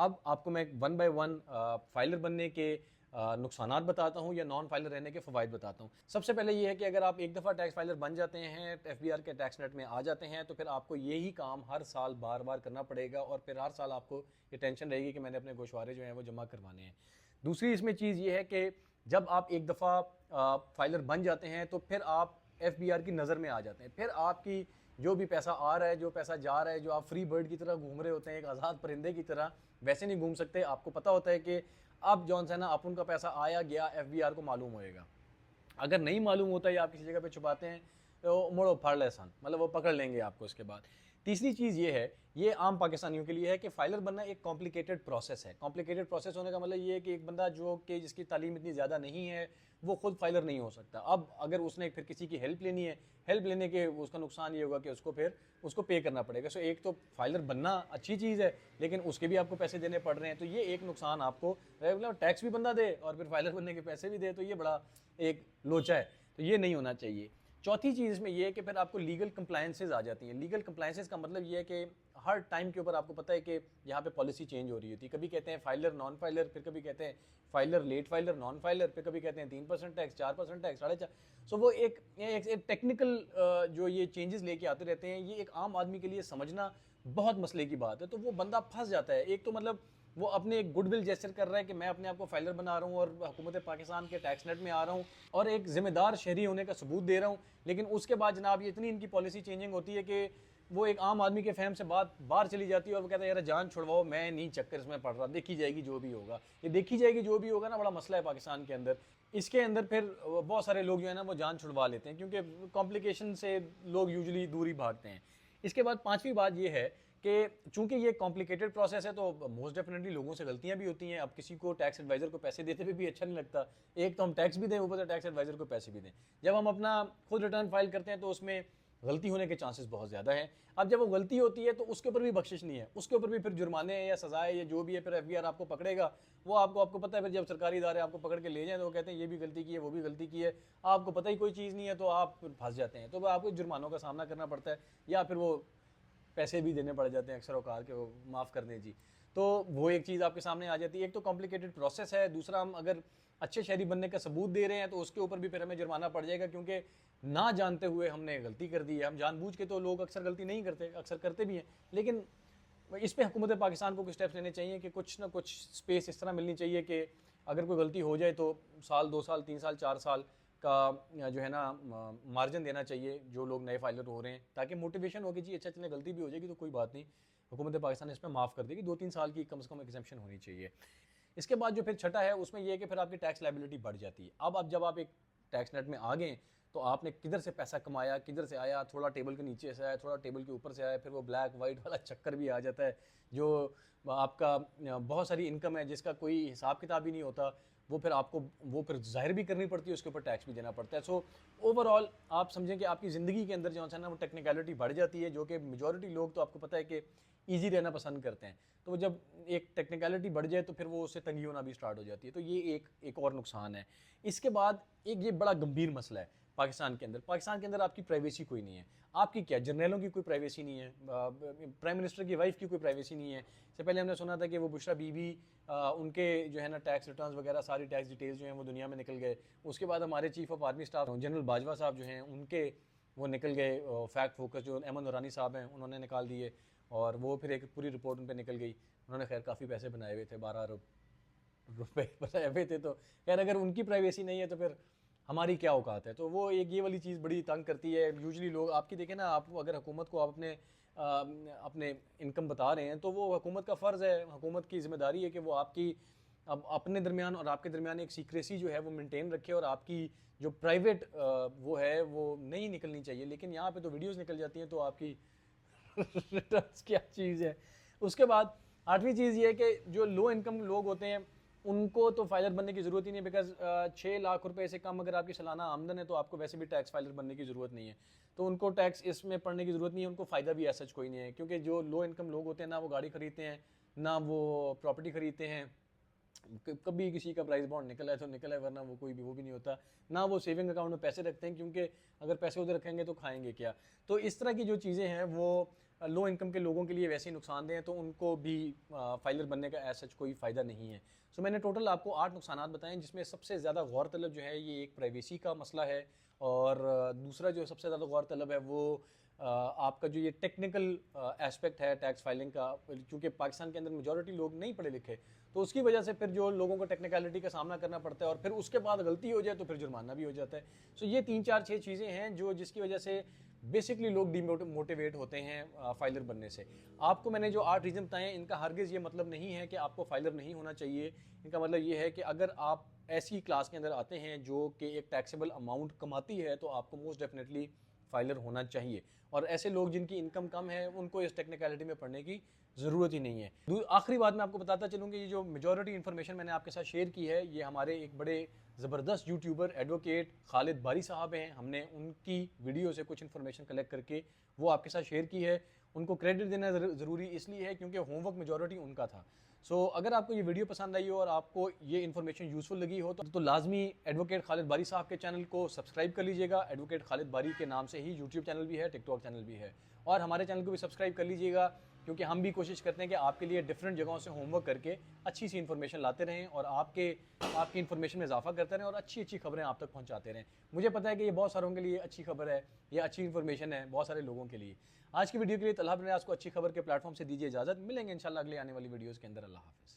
अब आपको मैं वन बाय वन फाइलर बनने के नुकसानात बताता हूँ या नॉन फाइलर रहने के फ़वाइद बताता हूँ। सबसे पहले ये है कि अगर आप एक दफ़ा टैक्स फाइलर बन जाते हैं, एफबीआर के टैक्स नेट में आ जाते हैं, तो फिर आपको यही काम हर साल बार बार करना पड़ेगा और फिर हर साल आपको ये टेंशन रहेगी कि मैंने अपने गोशवारे जो हैं वो जमा करवाने हैं। दूसरी इसमें चीज़ ये है कि जब आप एक दफ़ा फाइलर बन जाते हैं तो फिर आप एफबीआर की नज़र में आ जाते हैं। फिर आपकी जो भी पैसा आ रहा है, जो पैसा जा रहा है, जो आप फ्री बर्ड की तरह घूम रहे होते हैं, एक आज़ाद परिंदे की तरह, वैसे नहीं घूम सकते। आपको पता होता है कि अब जौन सा ना अपन का पैसा आया गया एफबीआर को मालूम होएगा। अगर नहीं मालूम होता या आप किसी जगह पे छुपाते हैं तो मोड़ो फाड़ ले सन, मतलब वो पकड़ लेंगे आपको उसके बाद। तीसरी चीज़ ये है, ये आम पाकिस्तानियों के लिए है कि फाइलर बनना एक कॉम्प्लिकेटेड प्रोसेस है। कॉम्प्लिकेटेड प्रोसेस होने का मतलब ये है कि एक बंदा जो कि जिसकी तालीम इतनी ज़्यादा नहीं है वो खुद फाइलर नहीं हो सकता। अब अगर उसने फिर किसी की हेल्प लेनी है, हेल्प लेने के उसका नुकसान ये होगा कि उसको फिर उसको पे करना पड़ेगा। सो एक तो फाइलर बनना अच्छी चीज़ है लेकिन उसके भी आपको पैसे देने पड़ रहे हैं, तो ये एक नुकसान आपको, मतलब टैक्स भी बंदा दे और फिर फाइलर बनने के पैसे भी दे, तो ये बड़ा एक लोचा है, तो ये नहीं होना चाहिए। चौथी चीज़ इसमें यह है कि फिर आपको लीगल कंप्लायंसेस आ जाती हैं। लीगल कंप्लायंसेस का मतलब ये है कि हर टाइम के ऊपर आपको पता है कि यहाँ पे पॉलिसी चेंज हो रही होती है। कभी कहते हैं फाइलर नॉन फाइलर, फिर कभी कहते हैं filer late filer non filer, फिर कभी कहते हैं 3% टैक्स, 4% टैक्स, 4.5। सो वो एक टेक्निकल जो ये चेंजेस लेके आते रहते हैं, ये एक आम आदमी के लिए समझना बहुत मसले की बात है। तो वो बंदा फंस जाता है। एक तो मतलब वो अपने एक गुडविल जेस्चर कर रहा है कि मैं अपने आप को फाइलर बना रहा हूँ और हुकूमत पाकिस्तान के टैक्स नेट में आ रहा हूँ और एक जिम्मेदार शहरी होने का सबूत दे रहा हूँ, लेकिन उसके बाद जनाब ये इतनी इनकी पॉलिसी चेंजिंग होती है कि वो एक आम आदमी के फहम से बात बाहर चली जाती है और वो कहता है यार जान छुड़वाओ, मैं नहीं चक्कर इसमें पड़ रहा, देखी जाएगी जो भी होगा। ये देखी जाएगी जो भी होगा ना, बड़ा मसला है पाकिस्तान के अंदर। इसके अंदर फिर बहुत सारे लोग जो है ना वो जान छुड़वा लेते हैं क्योंकि कॉम्प्लिकेशन से लोग यूजली दूर ही भागते हैं। इसके बाद पांचवी बात ये है कि चूंकि ये कॉम्प्लिकेटेड प्रोसेस है तो मोस्ट डेफिनेटली लोगों से गलतियां भी होती हैं। अब किसी को टैक्स एडवाइजर को पैसे देते हुए भी अच्छा नहीं लगता। एक तो हम टैक्स भी दें, ऊपर से टैक्स एडवाइजर को पैसे भी दें। जब हम अपना खुद रिटर्न फाइल करते हैं तो उसमें गलती होने के चांसेस बहुत ज़्यादा हैं। अब जब वो गलती होती है तो उसके ऊपर भी बख्शिश नहीं है, उसके ऊपर भी फिर जुर्माने या सजाएं या जो भी है, फिर एफबीआर आपको पकड़ेगा। वो आपको पता है, फिर जब सरकारी इदारे आपको पकड़ के ले जाए तो वो कहते हैं ये भी गलती की है, वो भी गलती की है, आपको पता ही कोई चीज़ नहीं है, तो आप फिर फंस जाते हैं। तो आपको जुर्मानों का सामना करना पड़ता है या फिर वो पैसे भी देने पड़ जाते हैं अक्सर औकात के, वो माफ़ कर दें जी। तो वो एक चीज़ आपके सामने आ जाती है। एक तो कॉम्प्लिकेटेड प्रोसेस है, दूसरा हम अगर अच्छे शहरी बनने का सबूत दे रहे हैं तो उसके ऊपर भी फिर हमें जुर्माना पड़ जाएगा क्योंकि ना जानते हुए हमने गलती कर दी है। हम जानबूझ के, तो लोग अक्सर गलती नहीं करते, अक्सर करते भी हैं, लेकिन इस पर हुकूमत पाकिस्तान को कुछ स्टेप्स लेने चाहिए कि कुछ ना कुछ स्पेस इस तरह मिलनी चाहिए कि अगर कोई गलती हो जाए तो साल, 2 साल, 3 साल, 4 साल का जो है ना मार्जिन देना चाहिए जो लोग नए फाइलर हो रहे हैं, ताकि मोटिवेशन हो कि जी अच्छा चले गलती भी हो जाएगी तो कोई बात नहीं, हुकूमत पाकिस्तान इसमें माफ़ कर देगी। 2-3 साल की कम से कम एग्जेम्पशन होनी चाहिए। इसके बाद जो फिर छठा है उसमें यह है कि फिर आपकी टैक्स लायबिलिटी बढ़ जाती है। अब जब आप एक टैक्स नेट में आ गए तो आपने किधर से पैसा कमाया, किधर से आया, थोड़ा टेबल के नीचे से आया, थोड़ा टेबल के ऊपर से आया, फिर वो ब्लैक वाइट वाला चक्कर भी आ जाता है जो आपका बहुत सारी इनकम है जिसका कोई हिसाब किताब ही नहीं होता, वो फिर आपको वो फिर जाहिर भी करनी पड़ती है, उसके ऊपर टैक्स भी देना पड़ता है। सो ओवरऑल आप समझें कि आपकी ज़िंदगी के अंदर जो है ना वो टेक्निकलिटी बढ़ जाती है, जो कि मेजॉरिटी लोग तो आपको पता है कि ईजी रहना पसंद करते हैं। तो जब एक टेक्निकलिटी बढ़ जाए तो फिर वो उससे तंगी होना भी स्टार्ट हो जाती है। तो ये एक और नुकसान है। इसके बाद एक ये बड़ा गंभीर मसला है पाकिस्तान के अंदर। पाकिस्तान के अंदर आपकी प्राइवेसी कोई नहीं है। आपकी क्या, जर्नलों की कोई प्राइवेसी नहीं है, प्राइम मिनिस्टर की वाइफ की कोई प्राइवेसी नहीं है। इससे पहले हमने सुना था कि वो बुशरा बीबी, उनके जो है ना टैक्स रिटर्न्स वगैरह सारी टैक्स डिटेल्स जो हैं वो दुनिया में निकल गए। उसके बाद हमारे chief of army staff general Bajwa साहब जो हैं उनके वो निकल गए, फैक्ट फोकस जो अहमद नूरानी साहब हैं उन्होंने निकाल दिए और वो फिर एक पूरी रिपोर्ट उन पर निकल गई। उन्होंने खैर काफ़ी पैसे बनाए हुए थे, 12 अरब रुपए बनाए हुए थे। तो खैर अगर उनकी प्राइवेसी नहीं है तो फिर हमारी क्या औकात है। तो वो एक ये वाली चीज़ बड़ी तंग करती है। यूजुअली लोग आपकी देखें ना, आप अगर हुकूमत को आप अपने इनकम बता रहे हैं तो वो हुकूमत का फ़र्ज़ है, हुकूमत की ज़िम्मेदारी है कि वो आपकी अब अपने दरमियान और आपके दरमियान एक सीक्रेसी जो है वो मेंटेन रखे और आपकी जो प्राइवेट वो है वो नहीं निकलनी चाहिए। लेकिन यहाँ पे तो वीडियोस निकल जाती हैं तो आपकी रिटर्न्स क्या चीज़ है। उसके बाद आठवीं चीज़ ये है कि जो लो इनकम लोग होते हैं उनको तो फाइलर बनने की ज़रूरत ही नहीं, बिकॉज 6 लाख रुपए से कम अगर आपकी सालाना आमदन है तो आपको वैसे भी टैक्स फाइलर बनने की ज़रूरत नहीं है। तो उनको टैक्स इसमें पढ़ने की ज़रूरत नहीं है, उनको फ़ायदा भी ऐसा कोई नहीं है क्योंकि जो लो इनकम लोग होते हैं ना वो गाड़ी खरीदते हैं, ना वो प्रॉपर्टी खरीदते हैं। कभी किसी का प्राइस बॉन्ड निकला है तो निकला है, वरना वो कोई भी वो भी नहीं होता। ना वो सेविंग अकाउंट में पैसे रखते हैं क्योंकि अगर पैसे उधर रखेंगे तो खाएंगे क्या। तो इस तरह की जो चीज़ें हैं वो लो इनकम के लोगों के लिए वैसे ही नुकसानदेह हैं, तो उनको भी फाइलर बनने का ऐसा कोई फ़ायदा नहीं है। सो मैंने टोटल आपको 8 नुकसानात बताए, जिसमें सबसे ज़्यादा गौर तलब जो है ये एक प्राइवेसी का मसला है, और दूसरा जो सबसे ज़्यादा गौर तलब है वो आपका जो ये टेक्निकल एस्पेक्ट है टैक्स फाइलिंग का, क्योंकि पाकिस्तान के अंदर मेजॉरिटी लोग नहीं पढ़े लिखे, तो उसकी वजह से फिर जो लोगों को टेक्निकलिटी का सामना करना पड़ता है, और फिर उसके बाद गलती हो जाए तो फिर जुर्माना भी हो जाता है। सो ये 3 4 6 चीज़ें हैं जो जिसकी वजह से बेसिकली लोग डीमोटिवेट होते हैं फाइलर बनने से। आपको मैंने जो 8 रीज़न बताए हैं, इनका हरगिज़ ये मतलब नहीं है कि आपको फाइलर नहीं होना चाहिए। इनका मतलब ये है कि अगर आप ऐसी क्लास के अंदर आते हैं जो कि एक टैक्सेबल अमाउंट कमाती है, तो आपको मोस्ट डेफिनेटली फाइलर होना चाहिए। और ऐसे लोग जिनकी इनकम कम है, उनको इस टेक्निकलिटी में पढ़ने की ज़रूरत ही नहीं है। आखिरी बात मैं आपको बताता चलूँ कि ये जो मेजॉरिटी इन्फॉर्मेशन मैंने आपके साथ शेयर की है, ये हमारे एक बड़े ज़बरदस्त यूट्यूबर एडवोकेट खालिद बारी साहब हैं। हमने उनकी वीडियो से कुछ इन्फॉर्मेशन कलेक्ट करके वो आपके साथ शेयर की है। उनको क्रेडिट देना ज़रूरी इसलिए है क्योंकि होमवर्क मेजॉरिटी उनका था। सो अगर आपको ये वीडियो पसंद आई हो और आपको ये इन्फॉर्मेशन यूज़फुल लगी हो, तो लाजमी एडवोकेट खालिद बारी साहब के चैनल को सब्सक्राइब कर लीजिएगा। एडवोकेट खालिद बारी के नाम से ही यूट्यूब चैनल भी है, टिकटॉक चैनल भी है, और हमारे चैनल को भी सब्सक्राइब कर लीजिएगा, क्योंकि हम भी कोशिश करते हैं कि आपके लिए डिफरेंट जगहों से होमवर्क करके अच्छी सी इन्फॉर्मेशन लाते रहें और आपकी इन्फॉर्मेशन में इजाफा करते रहें और अच्छी अच्छी खबरें आप तक पहुंचाते रहें। मुझे पता है कि ये बहुत सारों के लिए अच्छी खबर है, ये अच्छी इन्फॉर्मेशन है बहुत सारे लोगों के लिए। आज की वीडियो के लिए तलहा बिन रियाज को अच्छी खबर के प्लेटफॉर्म से दीजिए इजाज़त। मिलेंगे इंशाल्लाह अगले आने वाली वीडियोज़ के अंदर। अल्लाह हाफ़िज़।